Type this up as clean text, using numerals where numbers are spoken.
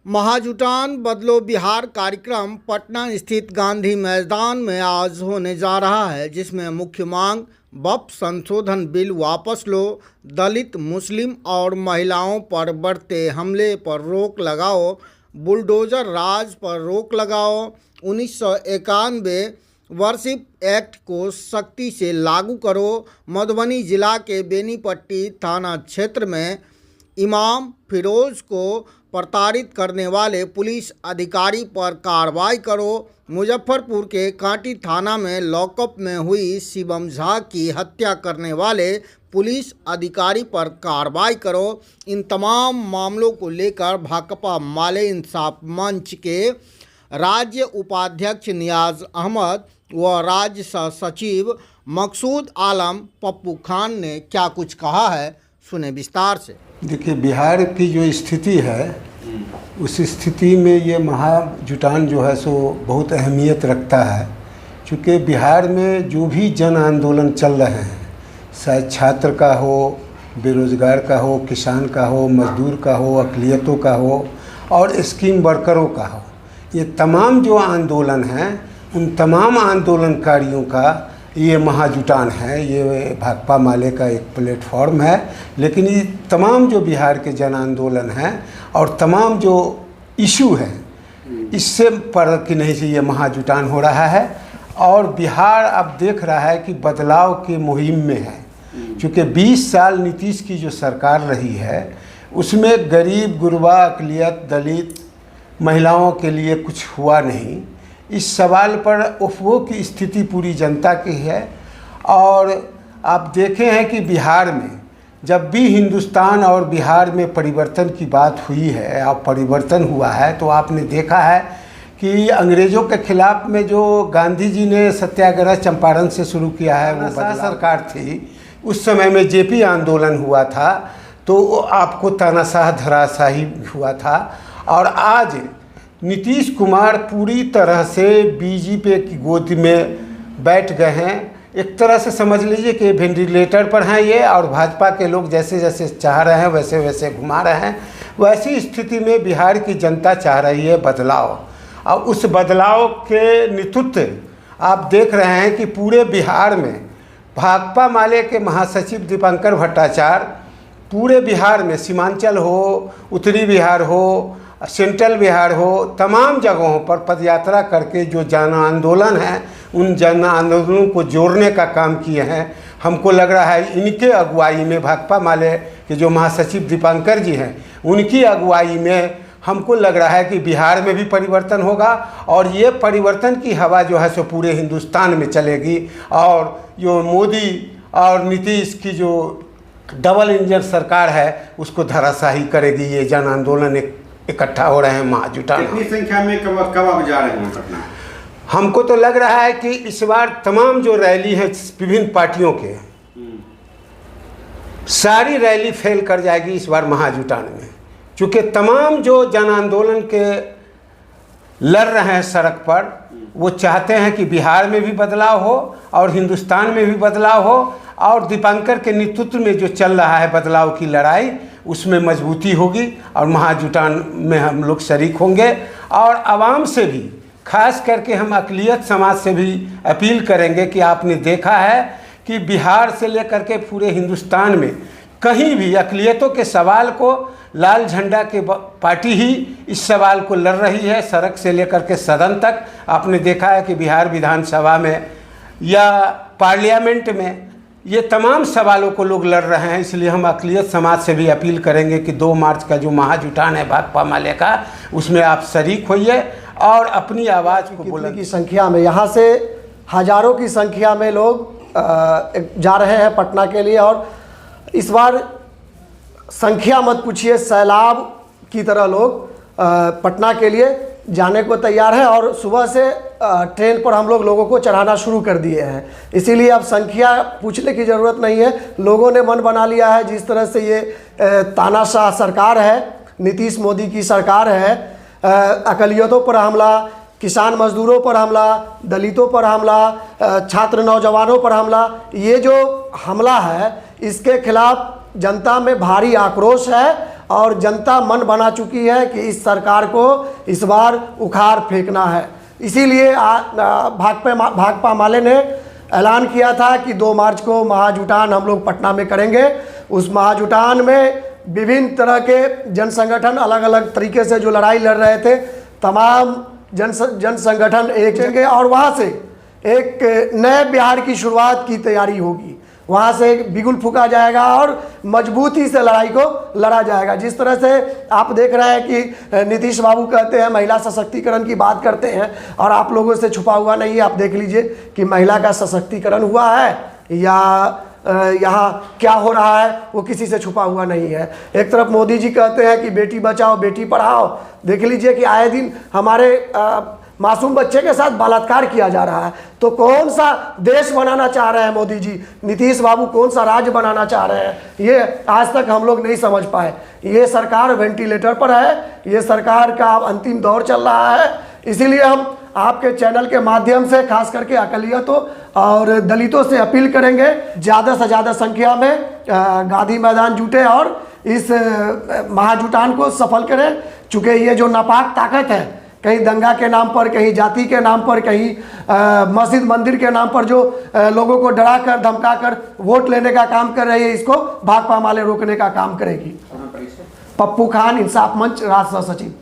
महाजुटान बदलो बिहार कार्यक्रम पटना स्थित गांधी मैदान में आज होने जा रहा है, जिसमें मुख्य मांग वक्फ संशोधन बिल वापस लो, दलित, मुस्लिम और महिलाओं पर बढ़ते हमले पर रोक लगाओ, बुलडोजर राज पर रोक लगाओ, 1991 वर्शिप एक्ट को सख्ती से लागू करो, मधुबनी जिला के बेनीपट्टी थाना क्षेत्र में इमाम फिरोज को प्रताड़ित करने वाले पुलिस अधिकारी पर कार्रवाई करो, मुजफ्फरपुर के कांटी थाना में लॉकअप में हुई शिवम झा की हत्या करने वाले पुलिस अधिकारी पर कार्रवाई करो। इन तमाम मामलों को लेकर भाकपा माले इंसाफ मंच के राज्य उपाध्यक्ष नियाज अहमद व राज्य सह सचिव मकसूद आलम पप्पू खान ने क्या कुछ कहा है, सुने विस्तार से। देखिए, बिहार की जो स्थिति है उस स्थिति में ये महाजुटान जो है सो बहुत अहमियत रखता है, क्योंकि बिहार में जो भी जन आंदोलन चल रहे हैं, चाहे छात्र का हो, बेरोज़गार का हो, किसान का हो, मजदूर का हो, अक़लियतों का हो और स्कीम वर्करों का हो, ये तमाम जो आंदोलन हैं उन तमाम आंदोलनकारियों का ये महाजुटान है। ये भाकपा माले का एक प्लेटफॉर्म है। लेकिन ये तमाम जो बिहार के जन आंदोलन हैं और तमाम जो इशू हैं, इससे पर कि नहीं से ये महाजुटान हो रहा है। और बिहार अब देख रहा है कि बदलाव की मुहिम में है, क्योंकि 20 साल नीतीश की जो सरकार रही है उसमें गरीब, गुरबा, अक़लियत, दलित, महिलाओं के लिए कुछ हुआ नहीं। इस सवाल पर उफ़्वो की स्थिति पूरी जनता की है। और आप देखे हैं कि बिहार में जब भी हिंदुस्तान और बिहार में परिवर्तन की बात हुई है और परिवर्तन हुआ है, तो आपने देखा है कि अंग्रेज़ों के ख़िलाफ़ में जो गांधी जी ने सत्याग्रह चंपारण से शुरू किया है, वो सरकार थी, उस समय में जेपी आंदोलन हुआ था, तो आपको तानाशाह धराशाही हुआ था। और आज नीतीश कुमार पूरी तरह से बीजेपी की गोद में बैठ गए हैं। एक तरह से समझ लीजिए कि वेंटिलेटर पर हैं ये, और भाजपा के लोग जैसे जैसे चाह रहे हैं वैसे वैसे घुमा रहे हैं। वैसी स्थिति में बिहार की जनता चाह रही है बदलाव, और उस बदलाव के नेतृत्व आप देख रहे हैं कि पूरे बिहार में भाकपा माले के महासचिव दीपंकर भट्टाचार्य पूरे बिहार में, सीमांचल हो, उत्तरी बिहार हो, सेंट्रल बिहार हो, तमाम जगहों पर पदयात्रा करके जो जन आंदोलन है उन जन आंदोलनों को जोड़ने का काम किए हैं। हमको लग रहा है इनके अगुवाई में, भाकपा माले के जो महासचिव दीपंकर जी हैं, उनकी अगुवाई में हमको लग रहा है कि बिहार में भी परिवर्तन होगा। और ये परिवर्तन की हवा जो है सो पूरे हिंदुस्तान में चलेगी। और जो मोदी और नीतीश की जो डबल इंजन सरकार है उसको धराशाही करेगी। ये जन आंदोलन इकट्ठा हो रहे हैं महाजुटान। कितनी संख्या में कब आप जा रहे हैं पटना? हमको तो लग रहा है कि इस बार तमाम जो रैली है विभिन्न पार्टियों के, सारी रैली फेल कर जाएगी इस बार महाजुटान में, क्योंकि तमाम जो जन आंदोलन के लड़ रहे हैं सड़क पर, वो चाहते हैं कि बिहार में भी बदलाव हो और हिंदुस्तान में भी बदलाव हो। और दीपंकर के नेतृत्व में जो चल रहा है बदलाव की लड़ाई, उसमें मजबूती होगी और महाजुटान में हम लोग शरीक होंगे। और आवाम से भी, खास करके हम अक़लियत समाज से भी अपील करेंगे कि आपने देखा है कि बिहार से लेकर के पूरे हिंदुस्तान में कहीं भी अक़लियतों के सवाल को लाल झंडा के पार्टी ही इस सवाल को लड़ रही है, सड़क से लेकर के सदन तक। आपने देखा है कि बिहार विधानसभा में या पार्लियामेंट में ये तमाम सवालों को लोग लड़ रहे हैं। इसलिए हम अक़लियत समाज से भी अपील करेंगे कि 2 मार्च का जो महाजुटान है भाकपा माले का, उसमें आप शरीक होइए और अपनी आवाज़ को बोलने की संख्या में, यहाँ से हज़ारों की संख्या में लोग जा रहे हैं पटना के लिए। और इस बार संख्या मत पूछिए, सैलाब की तरह लोग पटना के लिए जाने को तैयार है। और सुबह से ट्रेन पर हम लोगों को चढ़ाना शुरू कर दिए हैं। इसीलिए अब संख्या पूछने की ज़रूरत नहीं है, लोगों ने मन बना लिया है। जिस तरह से ये तानाशाह सरकार है, नीतीश मोदी की सरकार है, अक़लियतों पर हमला, किसान मजदूरों पर हमला, दलितों पर हमला, छात्र नौजवानों पर हमला, ये जो हमला है इसके खिलाफ जनता में भारी आक्रोश है। और जनता मन बना चुकी है कि इस सरकार को इस बार उखाड़ फेंकना है। इसीलिए भाकपा माले ने ऐलान किया था कि 2 मार्च को महाजुटान हम लोग पटना में करेंगे। उस महाजुटान में विभिन्न तरह के जन संगठन अलग अलग तरीके से जो लड़ाई लड़ रहे थे, तमाम जन संगठन एक जगह और वहाँ से एक नए बिहार की शुरुआत की तैयारी होगी। वहाँ से एक बिगुल फूका जाएगा और मजबूती से लड़ाई को लड़ा जाएगा। जिस तरह से आप देख रहे हैं कि नीतीश बाबू कहते हैं महिला सशक्तिकरण की बात करते हैं और आप लोगों से छुपा हुआ नहीं है। आप देख लीजिए कि महिला का सशक्तिकरण हुआ है या यहाँ क्या हो रहा है वो किसी से छुपा हुआ नहीं है। एक तरफ मोदी जी कहते हैं कि बेटी बचाओ बेटी पढ़ाओ, देख लीजिए कि आए दिन हमारे मासूम बच्चे के साथ बलात्कार किया जा रहा है। तो कौन सा देश बनाना चाह रहे हैं मोदी जी, नीतीश बाबू कौन सा राज्य बनाना चाह रहे हैं, ये आज तक हम लोग नहीं समझ पाए। ये सरकार वेंटिलेटर पर है, ये सरकार का अंतिम दौर चल रहा है। इसीलिए हम आपके चैनल के माध्यम से खास करके अकलियतों और दलितों से अपील करेंगे ज़्यादा से ज़्यादा संख्या में गांधी मैदान जुटे और इस महाजुटान को सफल करें। चूँकि ये जो नापाक ताकत है, कहीं दंगा के नाम पर, कहीं जाति के नाम पर, कहीं मस्जिद मंदिर के नाम पर जो लोगों को डरा कर धमका कर वोट लेने का काम कर रही है, इसको भाकपा माले रोकने का काम करेगी। पप्पू खान, इंसाफ मंच, राष्ट्रीय सचिव।